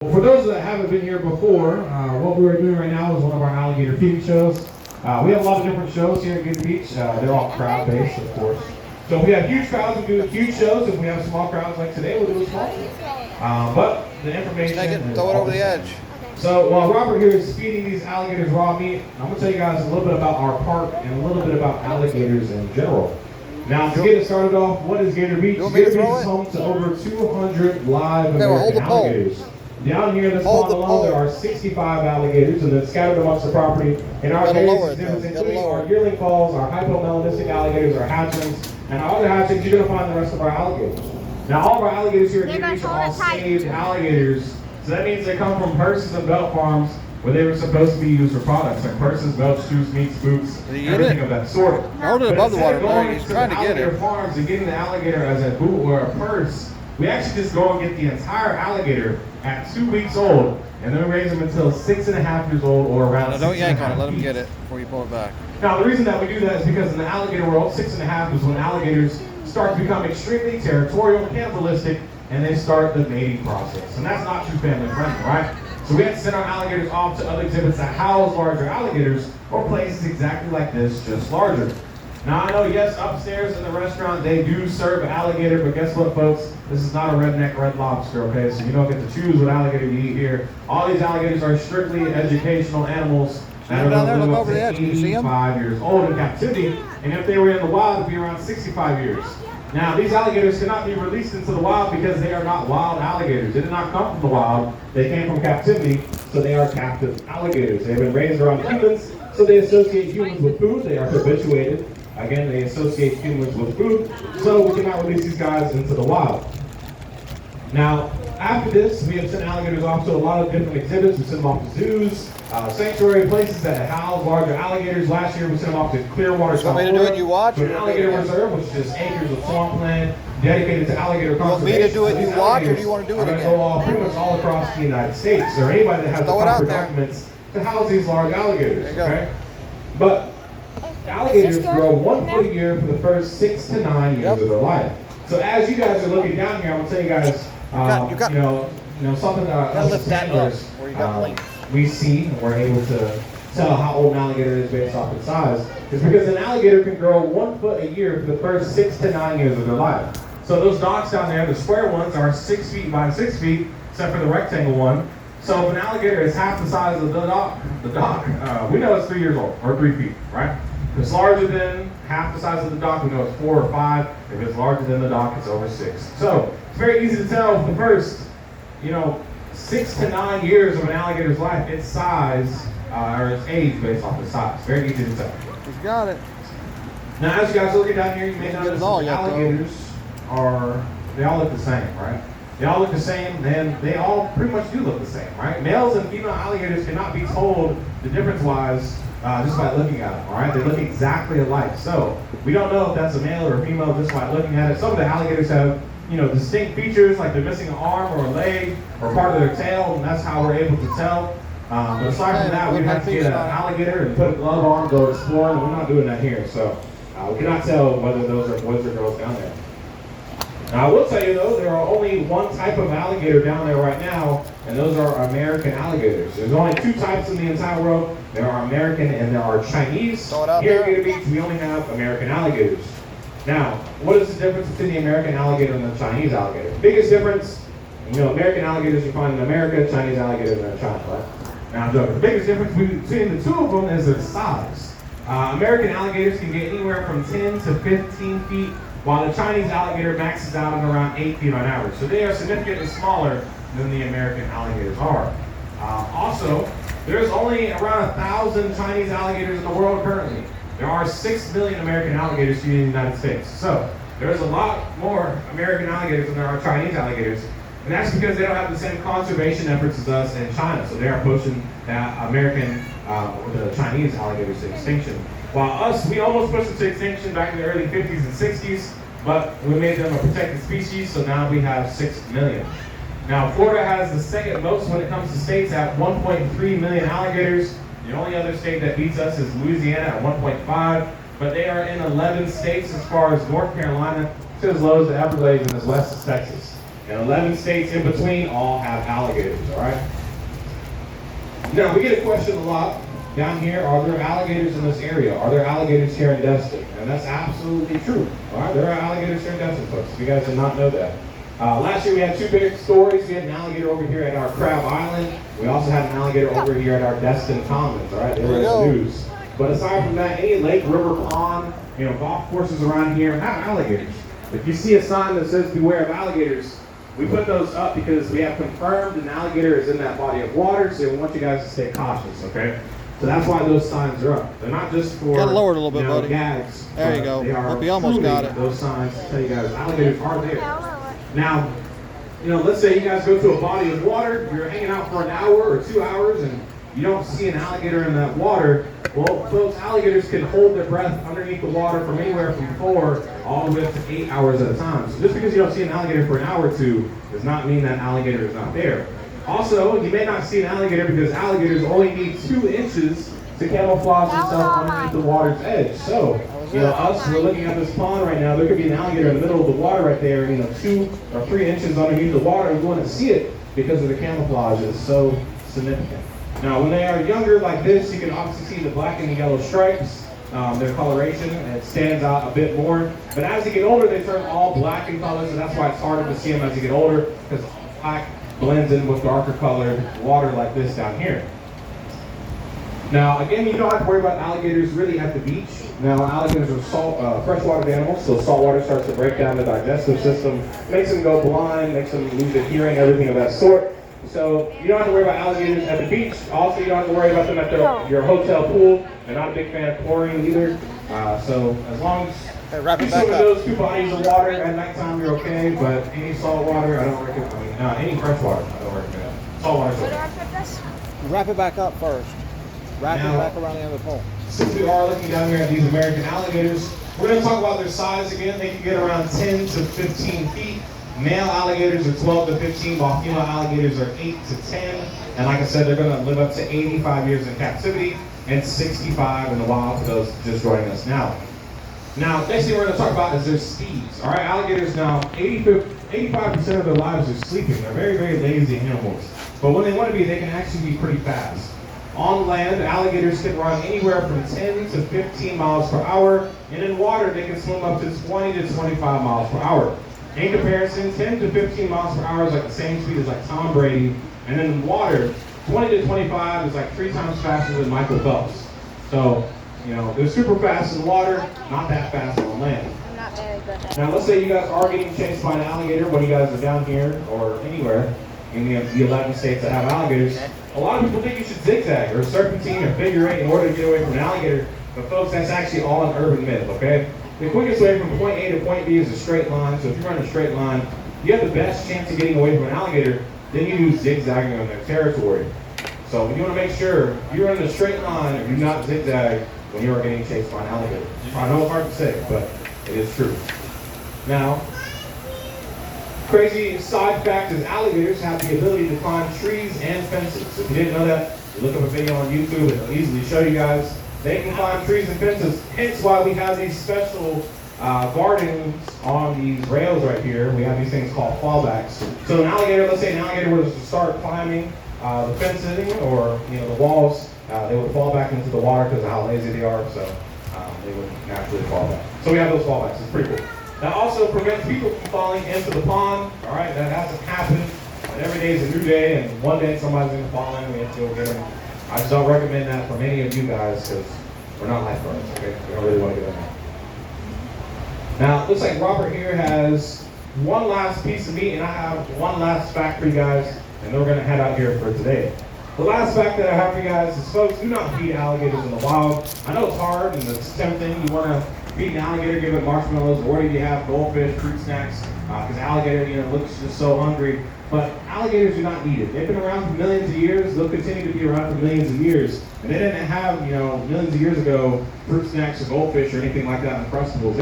Well, for those that haven't been here before, what we're doing right now is one of our alligator feeding shows. We have a lot of different shows here at Gator Beach. They're all crowd-based, of course. So if we have huge crowds, we do huge shows. If we have small crowds like today, we'll do a small show. But the information... Take it, throw it over the edge. So while Robert here is feeding these alligators raw meat, I'm going to tell you guys a little bit about our park and a little bit about alligators in general. Now, to get it started off, what is Gator Beach? Gator Beach is home to over 200 live American alligators. Down here in this pond alone, there are 65 alligators, and they're scattered amongst the property. In our various exhibits, including our yearling falls, our hypomelanistic alligators, our hatchlings, and our other hatchlings, you're going to find the rest of our alligators. Now, all of our alligators here at Gator Beach are all saved alligators. So that means they come from purses and belt farms where they were supposed to be used for products, like purses, belts, shoes, meats, boots, everything of that sort. Hold it above the water, Larry. He's trying to get it. Farms and getting the alligator as a boot or a purse, we actually just go and get the entire alligator at 2 weeks old, and then we raise them until 6.5 years old or around. Now don't yank on it. Let him get it before you pull it back. Now the reason that we do that is because in the alligator world, 6.5 is when alligators start to become extremely territorial, cannibalistic, and they start the mating process. And that's not too family friendly, right? So we have to send our alligators off to other exhibits that house larger alligators or places exactly like this, just larger. Now I know, yes, upstairs in the restaurant they do serve alligator, but guess what, folks? This is not a redneck Red Lobster, okay? So you don't get to choose what alligator you eat here. All these alligators are strictly educational animals that are going to live up to 85 years old in captivity, and if they were in the wild, it'd be around 65 years. Now, these alligators cannot be released into the wild because they are not wild alligators. They did not come from the wild. They came from captivity, so they are captive alligators. They've been raised around humans, so they associate humans with food. They are habituated. Again, they associate humans with food, so we cannot release these guys into the wild. Now, after this, we have sent alligators off to a lot of different exhibits. We sent them off to zoos, sanctuary places that house larger alligators. Last year, we sent them off to Clearwater, South Florida, to an alligator reserve, which is just acres of swampland dedicated to alligator conservation. You want me to do it, you watch, or do you want to do it again? Go all, pretty much all across the United States, or anybody that has the proper documents to house these large alligators. Okay? But alligators grow 1 foot a year for the first 6 to 9 years of their life. So as you guys are looking down here, I'm gonna tell you guys, you know, something that us as handlers, we see and we're able to tell how old an alligator is based off its size, is because an alligator can grow 1 foot a year for the first 6 to 9 years of their life. So those docks down there, the square ones, are 6 feet by 6 feet, except for the rectangle one. So if an alligator is half the size of the dock, we know it's 3 years old, or 3 feet, right? If it's larger than half the size of the dock, we know it's 4 or 5. If it's larger than the dock, it's over 6. So it's very easy to tell the first, 6 to 9 years of an alligator's life, its size, or its age based off the size. Very easy to tell. He's got it. Now, as you guys are looking down here, you may notice that alligators they all look the same, right? They all look the same, and they all pretty much do look the same, right? Males and female alligators cannot be told the difference-wise just by looking at them, all right? They look exactly alike. So we don't know if that's a male or a female just by looking at it. Some of the alligators have, distinct features, like they're missing an arm or a leg or part of their tail, and that's how we're able to tell. But aside from that, we'd have to get an alligator and put a glove on, go exploring, and we're not doing that here. So we cannot tell whether those are boys or girls down there. Now, I will tell you, though, there are only one type of alligator down there right now, and those are American alligators. There's only 2 types in the entire world. There are American and there are Chinese. Here at Gator Beach, we only have American alligators. Now, what is the difference between the American alligator and the Chinese alligator? The biggest difference, American alligators you find in America, Chinese alligators in China, right? Now, I'm joking. The biggest difference between the 2 of them is their size. American alligators can get anywhere from 10 to 15 feet, while the Chinese alligator maxes out at around 8 feet on average. So they are significantly smaller than the American alligators are. Also, there's only around 1,000 Chinese alligators in the world currently. There are 6 million American alligators here in the United States. So there's a lot more American alligators than there are Chinese alligators. And that's because they don't have the same conservation efforts as us in China. So they are pushing the Chinese alligators to extinction. While us, we almost pushed it to extinction back in the early 50s and 60s, but we made them a protected species, so now we have 6 million. Now, Florida has the second most when it comes to states at 1.3 million alligators. The only other state that beats us is Louisiana at 1.5, but they are in 11 states as far as North Carolina to as low as the Everglades and as west as Texas. and 11 states in between all have alligators, all right? Now, we get a question a lot down here, are there alligators in this area? Are there alligators here in Destin? And that's absolutely true, all right? There are alligators here in Destin, folks, if you guys did not know that. Last year we had two big stories. We had an alligator over here at our Crab Island. We also had an alligator over here at our Destin Commons, all right? They were in the news. But aside from that, any lake, river, pond, golf courses around here have alligators. If you see a sign that says beware of alligators, we put those up because we have confirmed an alligator is in that body of water, so we want you guys to stay cautious, okay? So that's why those signs are up. They're not just for Gotta lower it a little bit, buddy. gags. There you go. They are Hope you almost got it. those signs to tell you guys alligators are there. Now, let's say you guys go to a body of water, you're hanging out for an hour or 2 hours, and you don't see an alligator in that water. Well, those alligators can hold their breath underneath the water from anywhere from 4 all the way up to 8 hours at a time. So just because you don't see an alligator for an hour or two does not mean that alligator is not there. Also, you may not see an alligator because alligators only need 2 inches to camouflage themselves underneath the water's edge. So, us, we're looking at this pond right now, there could be an alligator in the middle of the water right there, 2 or 3 inches underneath the water, and we wouldn't see it because of the camouflage is so significant. Now, when they are younger like this, you can obviously see the black and the yellow stripes, their coloration, and it stands out a bit more. But as they get older, they turn all black in color, so that's why it's harder to see them as they get older, because black blends in with darker colored water like this down here. Now, again, you don't have to worry about alligators really at the beach. Now, alligators are freshwater animals, so salt water starts to break down the digestive system, makes them go blind, makes them lose their hearing, everything of that sort. So you don't have to worry about alligators at the beach. Also, you don't have to worry about them at your hotel pool. They're not a big fan of chlorine either. So as long as you swim in those 2 bodies of water at nighttime, you're okay. But any salt water, I don't recommend. Any fresh water, I don't recommend. Salt water. Where do I put this? Wrap it back up first. Wrap it back around the end of the pole. Since we are looking down here at these American alligators, we're going to talk about their size again. They can get around 10 to 15 feet. Male alligators are 12 to 15, while female alligators are 8 to 10. And like I said, they're going to live up to 85 years in captivity and 65 in the wild for those just joining us now. Now, next thing we're going to talk about is their speeds. All right, alligators now, 85% of their lives are sleeping. They're very, very lazy animals. But when they want to be, they can actually be pretty fast. On land, alligators can run anywhere from 10 to 15 miles per hour. And in water, they can swim up to 20 to 25 miles per hour. In comparison, 10 to 15 miles per hour is like the same speed as like Tom Brady. And then in water, 20 to 25 is like 3 times faster than Michael Phelps. So, they're super fast in water, not that fast on land. I'm not very good at it. Now, let's say you guys are getting chased by an alligator when you guys are down here or anywhere in the 11 states that have alligators. A lot of people think you should zigzag or serpentine or figure 8 in order to get away from an alligator. But folks, that's actually all an urban myth, okay? The quickest way from point A to point B is a straight line. So if you run a straight line, you have the best chance of getting away from an alligator. Then you do zigzagging on their territory. So you want to make sure you run a straight line and do not zigzag when you are getting chased by an alligator. I know it's hard to say, but it is true. Now, crazy side fact is alligators have the ability to climb trees and fences. So if you didn't know that, you look up a video on YouTube and it'll easily show you guys. They can climb trees and fences, hence why we have these special guardings on these rails right here. We have these things called fallbacks. So an alligator, let's say an alligator was to start climbing the fencing or the walls, they would fall back into the water because of how lazy they are, so they would naturally fall back. So we have those fallbacks, it's pretty cool. That also prevents people from falling into the pond, all right? That hasn't happened, but every day is a new day, and one day somebody's gonna fall in and we have to go get them. I just don't recommend that for many of you guys because we're not lifeguards, okay? We don't really want to get in there. Now, it looks like Robert here has one last piece of meat, and I have one last fact for you guys, and then we're going to head out here for today. The last fact that I have for you guys is, folks, do not feed alligators in the wild. I know it's hard and it's tempting. You want to feed an alligator, give it marshmallows, or whatever you have, goldfish, fruit snacks, because alligator, looks just so hungry. But alligators do not eat it. They've been around for millions of years. They'll continue to be around for millions of years. And they didn't have, millions of years ago, fruit snacks or goldfish or anything like that in Uncrustables.